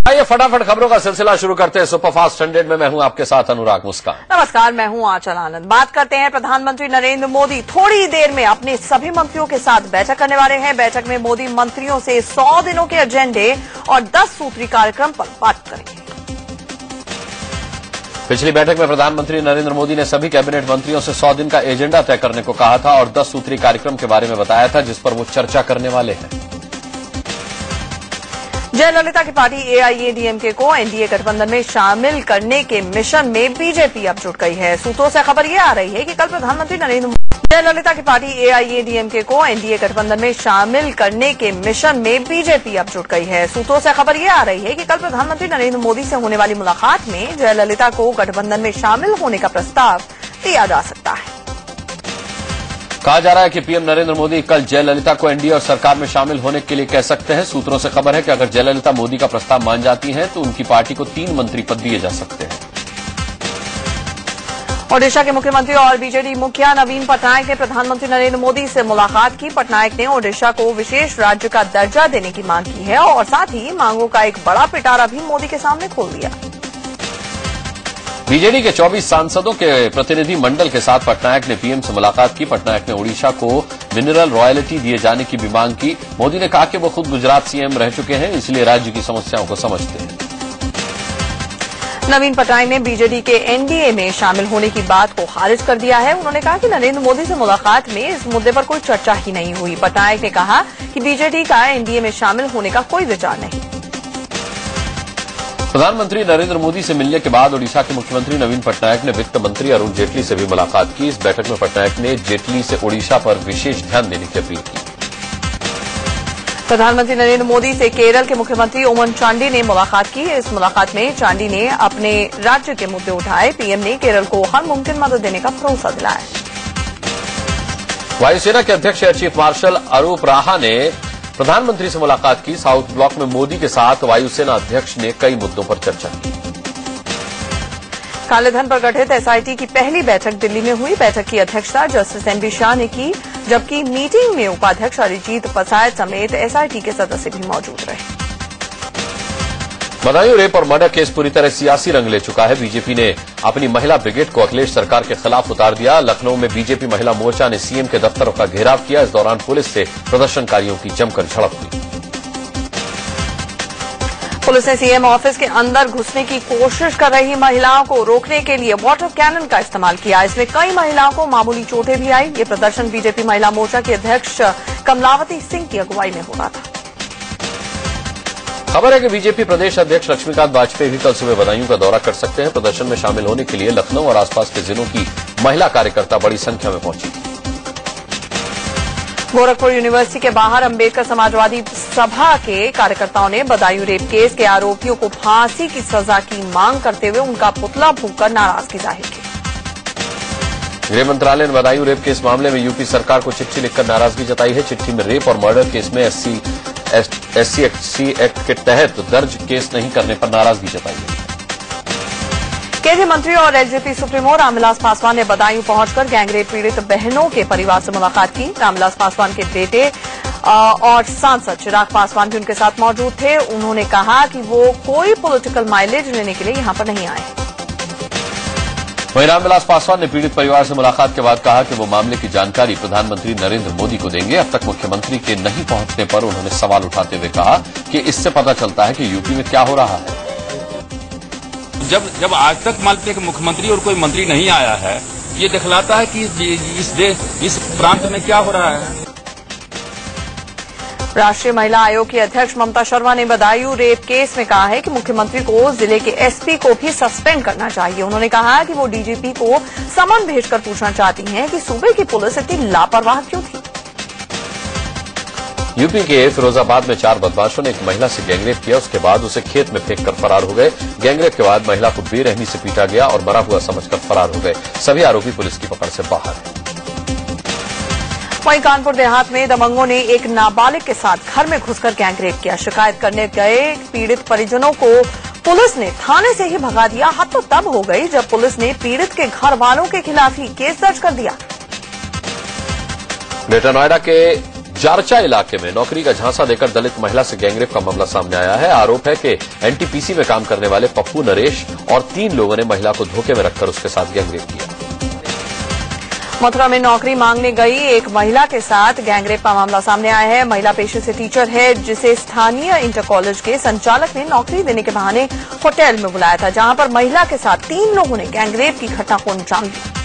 आइए फटाफट खबरों का सिलसिला शुरू करते हैं। सुपरफास्ट 100 में मैं हूं आपके साथ अनुराग मुस्कान। नमस्कार, मैं हूं आंचल आनंद। बात करते हैं प्रधानमंत्री नरेंद्र मोदी थोड़ी देर में अपने सभी मंत्रियों के साथ बैठक करने वाले हैं। बैठक में मोदी मंत्रियों से 100 दिनों के एजेंडे और 10 सूत्री कार्यक्रम पर बात करेंगे। पिछली बैठक में प्रधानमंत्री नरेंद्र मोदी ने सभी कैबिनेट मंत्रियों से 100 दिन का एजेंडा तय करने को कहा था और 10 सूत्री कार्यक्रम के बारे में बताया था जिस पर वो चर्चा करने वाले हैं। जयललिता की पार्टी एआईएडीएमके को एनडीए गठबंधन में शामिल करने के मिशन में बीजेपी अब जुट गई है। सूत्रों से खबर यह आ रही है कि कल प्रधानमंत्री नरेंद्र मोदी जयललिता की पार्टी एआईएडीएमके को एनडीए गठबंधन में शामिल करने के मिशन में बीजेपी अब जुट गई है। सूत्रों से खबर यह आ रही है कि कल प्रधानमंत्री नरेंद्र मोदी से होने वाली मुलाकात में जयललिता को गठबंधन में शामिल होने का प्रस्ताव दिया जा सकता है। कहा जा रहा है कि पीएम नरेंद्र मोदी कल जयललिता को एनडीए और सरकार में शामिल होने के लिए कह सकते हैं। सूत्रों से खबर है कि अगर जयललिता मोदी का प्रस्ताव मान जाती हैं तो उनकी पार्टी को 3 मंत्री पद दिए जा सकते हैं। ओडिशा के मुख्यमंत्री और बीजेडी मुखिया नवीन पटनायक ने प्रधानमंत्री नरेंद्र मोदी से मुलाकात की। पटनायक ने ओडिशा को विशेष राज्य का दर्जा देने की मांग की है और साथ ही मांगों का एक बड़ा पिटारा भी मोदी के सामने खोल दिया। बीजेडी के 24 सांसदों के प्रतिनिधि मंडल के साथ पटनायक ने पीएम से मुलाकात की। पटनायक ने ओडिशा को मिनरल रॉयल्टी दिए जाने की भी मांग की। मोदी ने कहा कि वो खुद गुजरात सीएम रह चुके हैं, इसलिए राज्य की समस्याओं को समझते हैं। नवीन पटनायक ने बीजेडी के एनडीए में शामिल होने की बात को खारिज कर दिया है। उन्होंने कहा कि नरेंद्र मोदी से मुलाकात में इस मुद्दे पर कोई चर्चा ही नहीं हुई। पटनायक ने कहा कि बीजेडी का एनडीए में शामिल होने का कोई विचार नहीं। प्रधानमंत्री नरेंद्र मोदी से मिलने के बाद ओडिशा के मुख्यमंत्री नवीन पटनायक ने वित्त मंत्री अरुण जेटली से भी मुलाकात की। इस बैठक में पटनायक ने जेटली से ओडिशा पर विशेष ध्यान देने की अपील की। प्रधानमंत्री नरेंद्र मोदी से केरल के मुख्यमंत्री ओमन चांडी ने मुलाकात की। इस मुलाकात में चांडी ने अपने राज्य के मुद्दे उठाए। पीएम ने केरल को हर मुमकिन मदद देने का भरोसा दिलाया। वायुसेना के अध्यक्ष एयर चीफ मार्शल अरूप राहा ने प्रधानमंत्री से मुलाकात की। साउथ ब्लॉक में मोदी के साथ वायुसेना अध्यक्ष ने कई मुद्दों पर चर्चा की। कालेधन पर गठित एसआईटी की पहली बैठक दिल्ली में हुई। बैठक की अध्यक्षता जस्टिस एनबी शाह ने की, जबकि मीटिंग में उपाध्यक्ष अरिजीत पसायत समेत एसआईटी के सदस्य भी मौजूद रहे। बदायूं रेप और मर्डर केस पूरी तरह सियासी रंग ले चुका है। बीजेपी ने अपनी महिला ब्रिगेड को अखिलेश सरकार के खिलाफ उतार दिया। लखनऊ में बीजेपी महिला मोर्चा ने सीएम के दफ्तरों का घेराव किया। इस दौरान पुलिस से प्रदर्शनकारियों की जमकर झड़प हुई। पुलिस ने सीएम ऑफिस के अंदर घुसने की कोशिश कर रही महिलाओं को रोकने के लिए वाटर कैनन का इस्तेमाल किया। इसमें कई महिलाओं को मामूली चोटें भी आई। ये प्रदर्शन बीजेपी महिला मोर्चा की अध्यक्ष कमलावती सिंह की अगुवाई में हो रहा था। खबर है कि बीजेपी प्रदेश अध्यक्ष लक्ष्मीकांत वाजपेयी भी कल सुबह बदायूं का दौरा कर सकते हैं। प्रदर्शन में शामिल होने के लिए लखनऊ और आसपास के जिलों की महिला कार्यकर्ता बड़ी संख्या में पहुंची। गोरखपुर यूनिवर्सिटी के बाहर अंबेडकर समाजवादी सभा के कार्यकर्ताओं ने बदायूं रेप केस के आरोपियों को फांसी की सजा की मांग करते हुए उनका पुतला फूंककर नाराजगी जाहिर की। गृह मंत्रालय ने बदायूं रेप केस मामले में यूपी सरकार को चिट्ठी लिखकर नाराजगी जताई है। चिट्ठी में रेप और मर्डर केस में एससी एक्ट के तहत दर्ज केस नहीं करने पर नाराजगी जताई है। केंद्रीय मंत्री और एलजेपी सुप्रीमो रामविलास पासवान ने बदायूं पहुंचकर गैंगरेप पीड़ित बहनों के परिवार से मुलाकात की। रामविलास पासवान के बेटे और सांसद चिराग पासवान भी उनके साथ मौजूद थे। उन्होंने कहा कि वो कोई पॉलिटिकल माइलेज लेने के लिए यहां पर नहीं आए। वहीं रामविलास पासवान ने पीड़ित परिवार से मुलाकात के बाद कहा कि वो मामले की जानकारी प्रधानमंत्री नरेंद्र मोदी को देंगे। अब तक मुख्यमंत्री के नहीं पहुंचने पर उन्होंने सवाल उठाते हुए कहा कि इससे पता चलता है कि यूपी में क्या हो रहा है। जब आज तक मालते कि मुख्यमंत्री और कोई मंत्री नहीं आया है, ये दिखलाता है कि इस प्रांत में क्या हो रहा है। राष्ट्रीय महिला आयोग की अध्यक्ष ममता शर्मा ने बदायूं रेप केस में कहा है कि मुख्यमंत्री को जिले के एसपी को भी सस्पेंड करना चाहिए। उन्होंने कहा कि वो डीजीपी को समन भेजकर पूछना चाहती हैं कि सूबे की पुलिस इतनी लापरवाह क्यों थी। यूपी के फिरोजाबाद में 4 बदमाशों ने एक महिला से गैंगरेप किया। उसके बाद उसे खेत में फेंककर फरार हो गए। गैंगरेप के बाद महिला को बेरहमी से पीटा गया और मरा हुआ समझकर फरार हो गए। सभी आरोपी पुलिस की पकड़ से बाहर हैं। वहीं कानपुर देहात में दबंगों ने एक नाबालिग के साथ घर में घुसकर गैंगरेप किया। शिकायत करने गए पीड़ित परिजनों को पुलिस ने थाने से ही भगा दिया। हद तो तब हो गई जब पुलिस ने पीड़ित के घर वालों के खिलाफ ही केस दर्ज कर दिया। ग्रेटर नोएडा के जारचा इलाके में नौकरी का झांसा देकर दलित महिला से गैंगरेप का मामला सामने आया है। आरोप है कि एनटीपीसी में काम करने वाले पप्पू नरेश और 3 लोगों ने महिला को धोखे में रखकर उसके साथ गैंगरेप किया। मथुरा में नौकरी मांगने गई एक महिला के साथ गैंगरेप का मामला सामने आया है। महिला पेशे से टीचर है, जिसे स्थानीय इंटर कॉलेज के संचालक ने नौकरी देने के बहाने होटल में बुलाया था, जहां पर महिला के साथ 3 लोगों ने गैंगरेप की घटना को अंजाम दिया।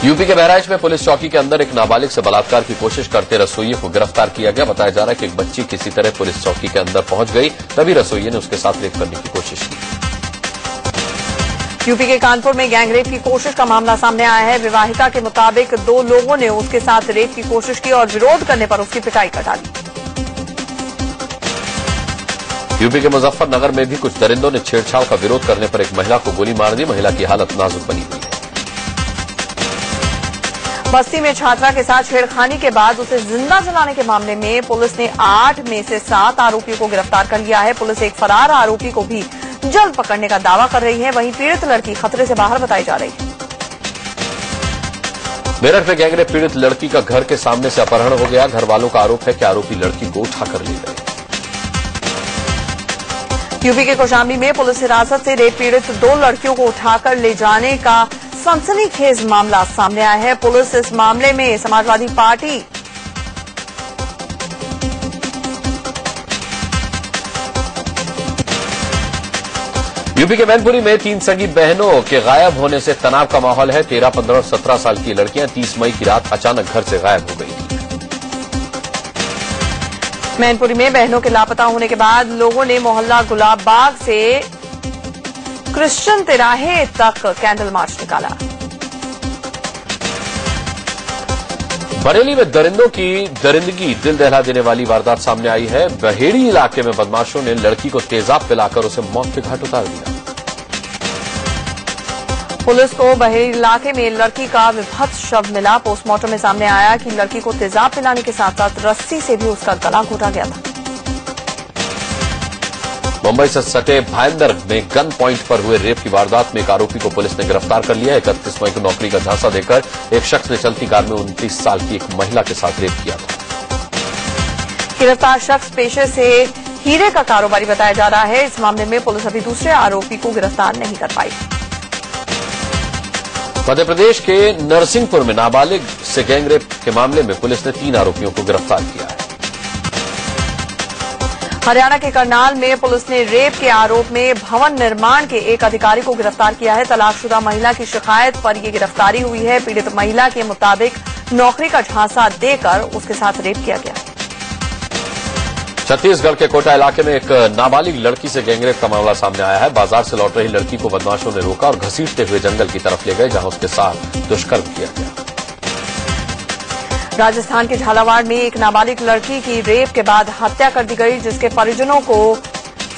यूपी के बहराइच में पुलिस चौकी के अंदर एक नाबालिग से बलात्कार की कोशिश करते रसोइये को गिरफ्तार किया गया। बताया जा रहा है कि एक बच्ची किसी तरह पुलिस चौकी के अंदर पहुंच गई, तभी रसोइये ने उसके साथ रेप करने की कोशिश की। यूपी के कानपुर में गैंगरेप की कोशिश का मामला सामने आया है। विवाहिता के मुताबिक 2 लोगों ने उसके साथ रेप की कोशिश की और विरोध करने पर उसकी पिटाई कर डाली। यूपी के मुजफ्फरनगर में भी कुछ दरिंदों ने छेड़छाड़ का विरोध करने पर एक महिला को गोली मार दी। महिला की हालत नाजुक बनी हुई है। बस्ती में छात्रा के साथ छेड़खानी के बाद उसे जिंदा जलाने के मामले में पुलिस ने 8 में से 7 आरोपियों को गिरफ्तार कर लिया है। पुलिस एक फरार आरोपी को भी जल्द पकड़ने का दावा कर रही है। वहीं पीड़ित लड़की खतरे से बाहर बताई जा रही है। मेरठ में गैंगरेप पीड़ित लड़की का घर के सामने से अपहरण हो गया। घर वालों का आरोप है कि आरोपी लड़की को उठाकर ले गए। यूपी के कौशाम्बी में पुलिस हिरासत से रेप पीड़ित 2 लड़कियों को उठाकर ले जाने का सनसनीखेज मामला सामने आया है। पुलिस इस मामले में समाजवादी पार्टी यूपी के मैनपुरी में 3 सगी बहनों के गायब होने से तनाव का माहौल है। 13, 15 और 17 साल की लड़कियां 30 मई की रात अचानक घर से गायब हो गई थी। मैनपुरी में बहनों के लापता होने के बाद लोगों ने मोहल्ला गुलाब बाग से क्रिश्चियन तिराहे तक कैंडल मार्च निकाला। बरेली में दरिंदों की दरिंदगी दिल दहला देने वाली वारदात सामने आई है। बहेड़ी इलाके में बदमाशों ने लड़की को तेजाब पिलाकर उसे मौत के घाट उतार दिया। पुलिस को बहेड़ी इलाके में लड़की का विभत्स शव मिला। पोस्टमार्टम में सामने आया कि लड़की को तेजाब पिलाने के साथ साथ रस्सी से भी उसका गला घोटा गया था। मुंबई से सटे भाईंदर में गन पॉइंट पर हुए रेप की वारदात में एक आरोपी को पुलिस ने गिरफ्तार कर लिया। 31 मई को नौकरी का झांसा देकर एक शख्स ने चलती कार में 29 साल की एक महिला के साथ रेप किया था। गिरफ्तार शख्स पेशे से हीरे का कारोबारी बताया जा रहा है। इस मामले में पुलिस अभी दूसरे आरोपी को गिरफ्तार नहीं कर पाई। मध्य प्रदेश के नरसिंहपुर में नाबालिग से गैंगरेप के मामले में पुलिस ने 3 आरोपियों को गिरफ्तार किया है। हरियाणा के करनाल में पुलिस ने रेप के आरोप में भवन निर्माण के एक अधिकारी को गिरफ्तार किया है। तलाकशुदा महिला की शिकायत पर यह गिरफ्तारी हुई है। पीड़ित महिला के मुताबिक नौकरी का झांसा देकर उसके साथ रेप किया गया। छत्तीसगढ़ के कोटा इलाके में एक नाबालिग लड़की से गैंगरेप का मामला सामने आया है। बाजार से लौट रही लड़की को बदमाशों ने रोका और घसीटते हुए जंगल की तरफ ले गए, जहां उसके साथ दुष्कर्म किया गया। राजस्थान के झालावाड़ में एक नाबालिग लड़की की रेप के बाद हत्या कर दी गई, जिसके परिजनों को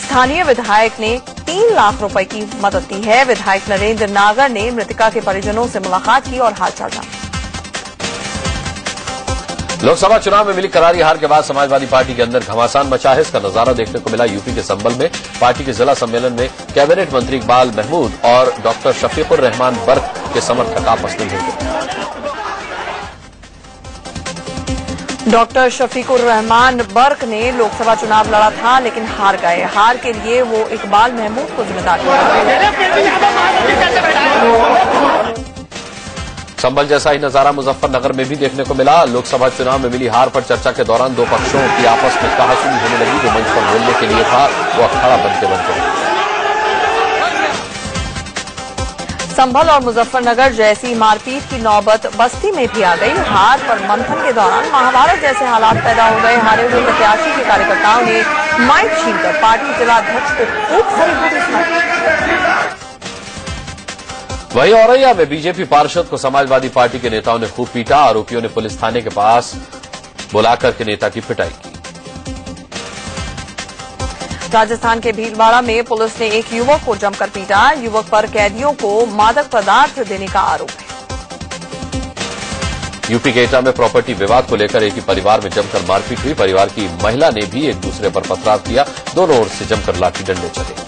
स्थानीय विधायक ने 3 लाख रुपए की मदद दी है। विधायक नरेंद्र नागर ने मृतका के परिजनों से मुलाकात की और हालचाल जाना। लोकसभा चुनाव में मिली करारी हार के बाद समाजवादी पार्टी के अंदर घमासान मचा है। इसका नजारा देखने को मिला यूपी के संभल में। पार्टी के जिला सम्मेलन में कैबिनेट मंत्री इकबाल महमूद और डॉक्टर शफीकुर रहमान बर्क के समर्थक आपस में भिड़ गए। डॉक्टर शफीकुर रहमान बर्क ने लोकसभा चुनाव लड़ा था, लेकिन हार गए। हार के लिए वो इकबाल महमूद को जिम्मेदार संभल जैसा ही नजारा मुजफ्फरनगर में भी देखने को मिला। लोकसभा चुनाव में मिली हार पर चर्चा के दौरान 2 पक्षों की आपस में कहासुनी होने लगी। जो मंच पर बोलने के लिए था वो अखाड़ा बनते संभल और मुजफ्फरनगर जैसी मारपीट की नौबत बस्ती में भी आ गई। हार पर मंथन के दौरान महाभारत जैसे हालात पैदा हो गए। हारे हुए प्रत्याशी के कार्यकर्ताओं ने माइक छीनकर पार्टी जिलाध्यक्ष को खूब सारी बूटी सुनाई। वहीं औरैया में बीजेपी पार्षद को समाजवादी पार्टी के नेताओं ने खूब पीटा। आरोपियों ने पुलिस थाने के पास बुलाकर के नेता की पिटाई की। राजस्थान के भीलवाड़ा में पुलिस ने एक युवक को जमकर पीटा। युवक पर कैदियों को मादक पदार्थ देने का आरोप है। यूपी के एटा में प्रॉपर्टी विवाद को लेकर एक ही परिवार में जमकर मारपीट हुई। परिवार की महिला ने भी एक दूसरे पर पथराव किया। दोनों ओर से जमकर लाठी डंडे चले।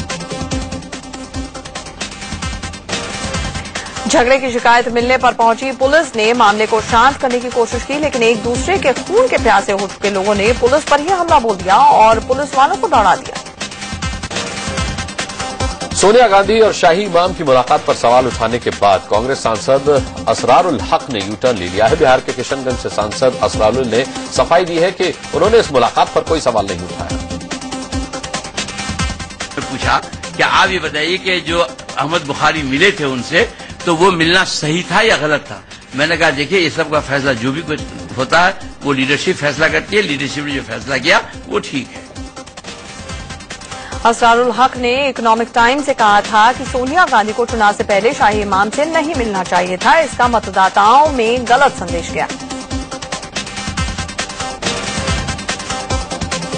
झगड़े की शिकायत मिलने पर पहुंची पुलिस ने मामले को शांत करने की कोशिश की, लेकिन एक दूसरे के खून के प्यासे हो चुके लोगों ने पुलिस पर ही हमला बोल दिया और पुलिस वालों को दौड़ा दिया। सोनिया गांधी और शाही इमाम की मुलाकात पर सवाल उठाने के बाद कांग्रेस सांसद असरारुल हक ने यू टर्न ले लिया है। बिहार के किशनगंज से सांसद असरारुल ने सफाई दी है कि उन्होंने इस मुलाकात पर कोई सवाल नहीं उठाया। पूछा क्या आप ये बताइए कि जो अहमद बुखारी मिले थे उनसे, तो वो मिलना सही था या गलत था? मैंने कहा देखिए ये सब का फैसला जो भी कुछ होता है वो लीडरशिप फैसला करती है, लीडरशिप ने जो फैसला किया वो ठीक है। असरारुल हक ने इकोनॉमिक टाइम्स से कहा था कि सोनिया गांधी को चुनाव से पहले शाही इमाम से नहीं मिलना चाहिए था, इसका मतदाताओं में गलत संदेश गया।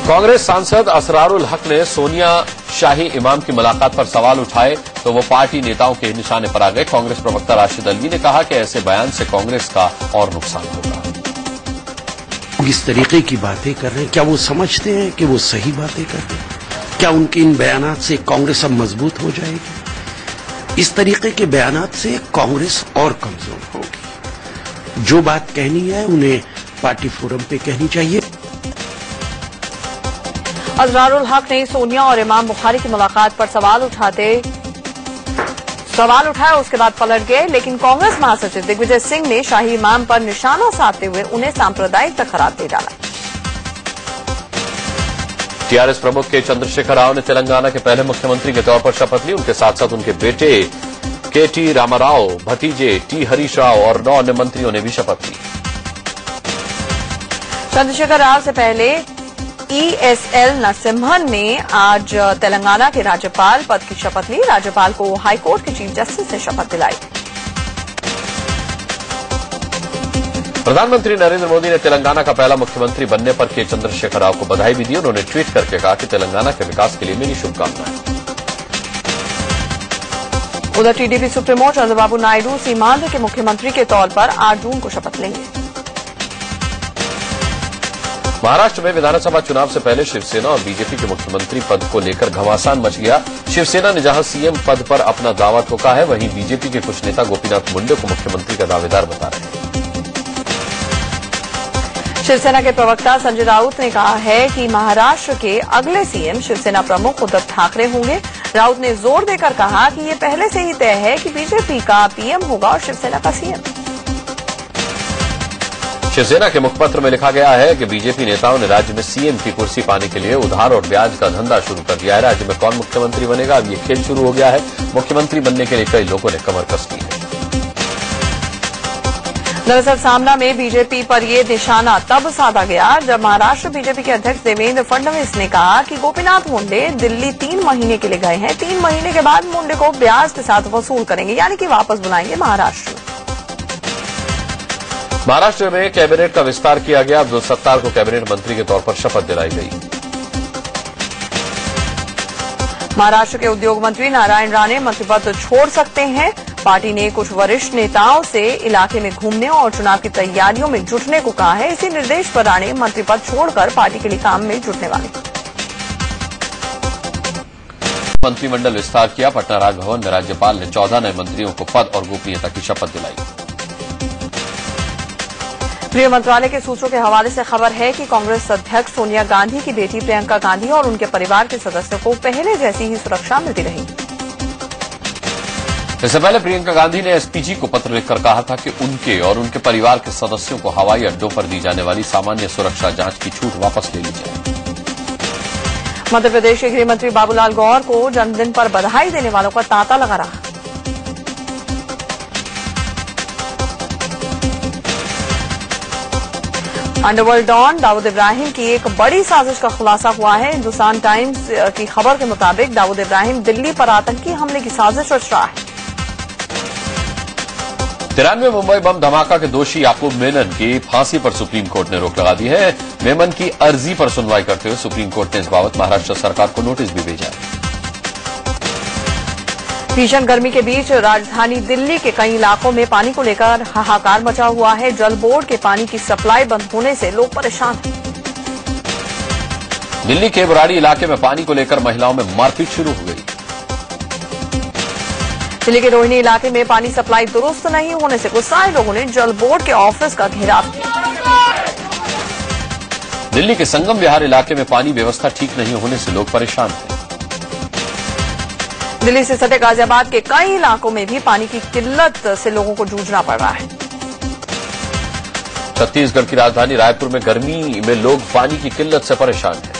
कांग्रेस सांसद असरारुल हक ने सोनिया शाही इमाम की मुलाकात पर सवाल उठाए तो वो पार्टी नेताओं के निशाने पर आ गए। कांग्रेस प्रवक्ता राशिद अल्वी ने कहा कि ऐसे बयान से कांग्रेस का और नुकसान होगा। इस तरीके की बातें कर रहे हैं, क्या वो समझते हैं कि वो सही बातें कर रहे हैं? क्या उनके इन बयानात से कांग्रेस अब मजबूत हो जाएगी? इस तरीके के बयानात से कांग्रेस और कमजोर होगी। जो बात कहनी है उन्हें पार्टी फोरम पे कहनी चाहिए। असरारुल हक ने सोनिया और इमाम बुखारी की मुलाकात पर सवाल उठाया, उसके बाद पलट गए, लेकिन कांग्रेस महासचिव दिग्विजय सिंह ने शाही इमाम पर निशाना साधते हुए उन्हें सांप्रदायिक करार दे डाला। टीआरएस प्रमुख के चंद्रशेखर राव ने तेलंगाना के पहले मुख्यमंत्री के तौर पर शपथ ली। उनके साथ साथ उनके बेटे के.टी. रामाराव, भतीजे टी. हरीश राव और 9 अन्य मंत्रियों ने भी शपथ ली। चंद्रशेखर राव से पहले ESL नरसिम्हन ने आज तेलंगाना के राज्यपाल पद की शपथ ली। राज्यपाल को हाईकोर्ट के चीफ जस्टिस ने शपथ दिलाई। प्रधानमंत्री नरेंद्र मोदी ने तेलंगाना का पहला मुख्यमंत्री बनने पर के चंद्रशेखर राव को बधाई भी दी। उन्होंने ट्वीट करके कहा कि तेलंगाना के विकास के लिए मेरी शुभकामनाएं। उधर टीडीपी सुप्रीमो चंद्रबाबू नायडू सीमांध्र के मुख्यमंत्री के तौर पर 8 जून को शपथ लेंगे। महाराष्ट्र में विधानसभा चुनाव से पहले शिवसेना और बीजेपी के मुख्यमंत्री पद को लेकर घमासान मच गया। शिवसेना ने जहां सीएम पद पर अपना दावा ठोका है, वहीं बीजेपी के कुछ नेता गोपीनाथ मुंडे को मुख्यमंत्री का दावेदार बता रहे हैं। शिवसेना के प्रवक्ता संजय राउत ने कहा है कि महाराष्ट्र के अगले सीएम शिवसेना प्रमुख उद्धव ठाकरे होंगे। राउत ने जोर देकर कहा कि ये पहले से ही तय है कि बीजेपी का पीएम होगा और शिवसेना का सीएम। शिवसेना के मुखपत्र में लिखा गया है कि बीजेपी नेताओं ने राज्य में सीएम की कुर्सी पाने के लिए उधार और ब्याज का धंधा शुरू कर दिया है। राज्य में कौन मुख्यमंत्री बनेगा, अब ये खेल शुरू हो गया है। मुख्यमंत्री बनने के लिए कई लोगों ने कमर कस ली है। दरअसल सामना में बीजेपी पर यह निशाना तब साधा गया जब महाराष्ट्र बीजेपी के अध्यक्ष देवेंद्र फडणवीस ने कहा कि गोपीनाथ मुंडे दिल्ली 3 महीने के लिए गए हैं। 3 महीने के बाद मुंडे को ब्याज के साथ वसूल करेंगे, यानी कि वापस बुलाएंगे महाराष्ट्र। महाराष्ट्र में कैबिनेट का विस्तार किया गया। अब्दुल सत्तार को कैबिनेट मंत्री के तौर पर शपथ दिलाई गई। महाराष्ट्र के उद्योग मंत्री नारायण राणे मंत्रिपद छोड़ सकते हैं। पार्टी ने कुछ वरिष्ठ नेताओं से इलाके में घूमने और चुनाव की तैयारियों में जुटने को कहा है। इसी निर्देश पर राणे मंत्रिपद छोड़कर पार्टी के लिए काम में जुटने वाले। मंत्रिमंडल विस्तार किया। पटना राजभवन में राज्यपाल ने 14 नए मंत्रियों को पद और गोपनीयता की शपथ दिलाई। गृह मंत्रालय के सूत्रों के हवाले से खबर है कि कांग्रेस अध्यक्ष सोनिया गांधी की बेटी प्रियंका गांधी और उनके परिवार के सदस्यों को पहले जैसी ही सुरक्षा मिलती रही। इससे पहले प्रियंका गांधी ने एसपीजी को पत्र लिखकर कहा था कि उनके और उनके परिवार के सदस्यों को हवाई अड्डों पर दी जाने वाली सामान्य सुरक्षा जांच की छूट वापस ले ली जाए। मध्य प्रदेश के गृह मंत्री बाबूलाल गौर को जन्मदिन पर बधाई देने वालों का तांता लगा रहा। अंडरवर्ल्ड डॉन दाऊद इब्राहिम की एक बड़ी साजिश का खुलासा हुआ है। हिंदुस्तान टाइम्स की खबर के मुताबिक दाऊद इब्राहिम दिल्ली पर आतंकी हमले की साजिश रच रहा है। 93 मुंबई बम धमाका के दोषी याकूब मेनन की फांसी पर सुप्रीम कोर्ट ने रोक लगा दी है। मेमन की अर्जी पर सुनवाई करते हुए सुप्रीम कोर्ट ने इस बाबत महाराष्ट्र सरकार को नोटिस भी भेजा है। भीषण गर्मी के बीच राजधानी दिल्ली के कई इलाकों में पानी को लेकर हाहाकार मचा हुआ है। जल बोर्ड के पानी की सप्लाई बंद होने से लोग परेशान हैं। दिल्ली के बुराड़ी इलाके में पानी को लेकर महिलाओं में मारपीट शुरू हो गई। दिल्ली के रोहिणी इलाके में पानी सप्लाई दुरुस्त नहीं होने से गुस्साए लोगों ने जल बोर्ड के ऑफिस का घेराव किया। दिल्ली के संगम विहार इलाके में पानी व्यवस्था ठीक नहीं होने से लोग परेशान हैं। दिल्ली से सटे गाजियाबाद के कई इलाकों में भी पानी की किल्लत से लोगों को जूझना पड़ रहा है। छत्तीसगढ़ की राजधानी रायपुर में गर्मी में लोग पानी की किल्लत से परेशान हैं।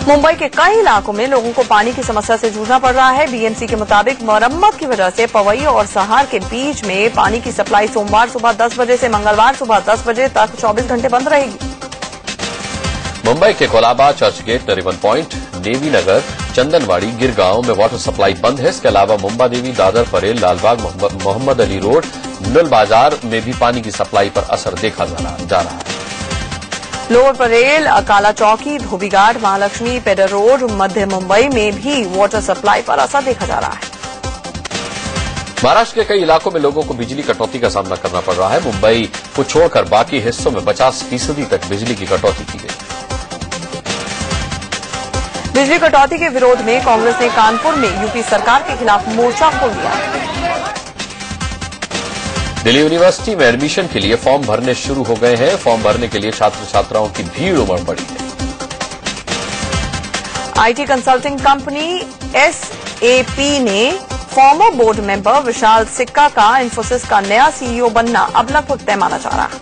मुंबई के कई इलाकों में लोगों को पानी की समस्या से जूझना पड़ रहा है। बीएमसी के मुताबिक मरम्मत की वजह से पवई और सहार के बीच में पानी की सप्लाई सोमवार सुबह 10 बजे से मंगलवार सुबह 10 बजे तक 24 घंटे बंद रहेगी। मुंबई के कोलाबा, चर्चगेट, नरीमन पॉइंट, नेवी नगर, चंदनवाड़ी, गिरगांव में वाटर सप्लाई बंद है। इसके अलावा मुंबा देवी, दादर, परेल, लालबाग, मोहम्मद अली रोड, नुल बाजार में भी पानी की सप्लाई पर असर देखा जा रहा है। लोअर परेल, अकाला चौकी, धोबीघाट, महालक्ष्मी, पेडर रोड, मध्य मुंबई में भी वाटर सप्लाई पर असर देखा जा रहा है। महाराष्ट्र के कई इलाकों में लोगों को बिजली कटौती का सामना करना पड़ रहा है। मुंबई को छोड़कर बाकी हिस्सों में 50% तक बिजली की कटौती की गई। बिजली कटौती के विरोध में कांग्रेस ने कानपुर में यूपी सरकार के खिलाफ मोर्चा खोल दिया। दिल्ली यूनिवर्सिटी में एडमिशन के लिए फॉर्म भरने शुरू हो गए हैं। फॉर्म भरने के लिए छात्र छात्राओं की भीड़ उमड़ पड़ी है। आईटी कंसल्टिंग कंपनी एसएपी ने फॉर्मर बोर्ड मेंबर विशाल सिक्का का इन्फोसिस का नया सीईओ बनना अब लगभग तय माना जा रहा है।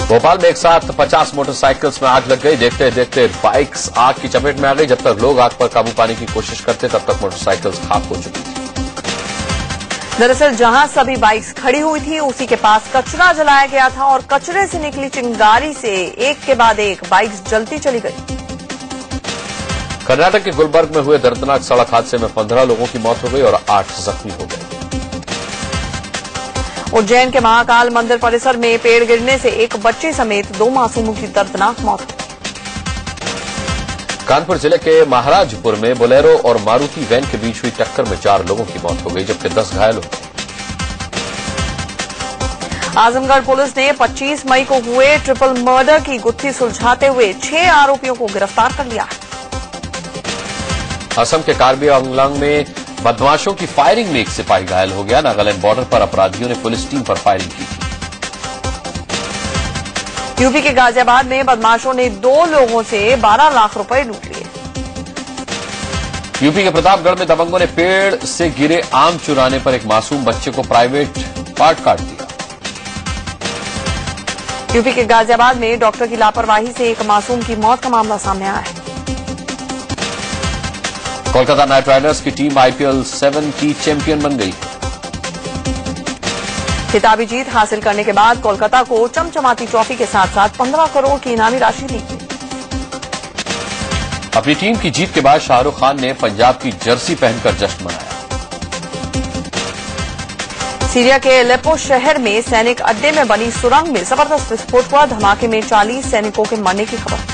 भोपाल में एक साथ 50 मोटरसाइकिल्स में आग लग गई। देखते देखते बाइक्स आग की चपेट में आ गई। जब तक लोग आग पर काबू पाने की कोशिश करते तब तक मोटरसाइकिल्स खाक हो चुकी थी। दरअसल जहां सभी बाइक्स खड़ी हुई थी उसी के पास कचरा जलाया गया था और कचरे से निकली चिंगारी से एक के बाद एक बाइक्स जलती चली गई। कर्नाटक के गुलबर्ग में हुए दर्दनाक सड़क हादसे में 15 लोगों की मौत हो गई और 8 जख्मी हो गए। उज्जैन के महाकाल मंदिर परिसर में पेड़ गिरने से एक बच्चे समेत 2 मासूमों की दर्दनाक मौत हो गई। कानपुर जिले के महाराजपुर में बोलेरो और मारुति वैन के बीच हुई टक्कर में 4 लोगों की मौत हो गई जबकि 10 घायल हो गए। आजमगढ़ पुलिस ने 25 मई को हुए ट्रिपल मर्डर की गुत्थी सुलझाते हुए 6 आरोपियों को गिरफ्तार कर लिया। असम के कार्बी आंगलांग में बदमाशों की फायरिंग में एक सिपाही घायल हो गया। नागालैंड बॉर्डर पर अपराधियों ने पुलिस टीम पर फायरिंग की थी। यूपी के गाजियाबाद में बदमाशों ने 2 लोगों से 12 लाख रुपए लूट लिए। यूपी के प्रतापगढ़ में दबंगों ने पेड़ से गिरे आम चुराने पर एक मासूम बच्चे को प्राइवेट पार्ट काट दिया। यूपी के गाजियाबाद में डॉक्टर की लापरवाही से एक मासूम की मौत का मामला सामने आया है। कोलकाता नाइट राइडर्स की टीम आईपीएल 7 की चैंपियन बन गई। खिताबी जीत हासिल करने के बाद कोलकाता को चमचमाती ट्रॉफी के साथ साथ 15 करोड़ की इनामी राशि दी गई। अपनी टीम की जीत के बाद शाहरुख खान ने पंजाब की जर्सी पहनकर जश्न मनाया। सीरिया के एलेप्पो शहर में सैनिक अड्डे में बनी सुरंग में जबरदस्त विस्फोट हुआ। धमाके में 40 सैनिकों के मरने की खबर।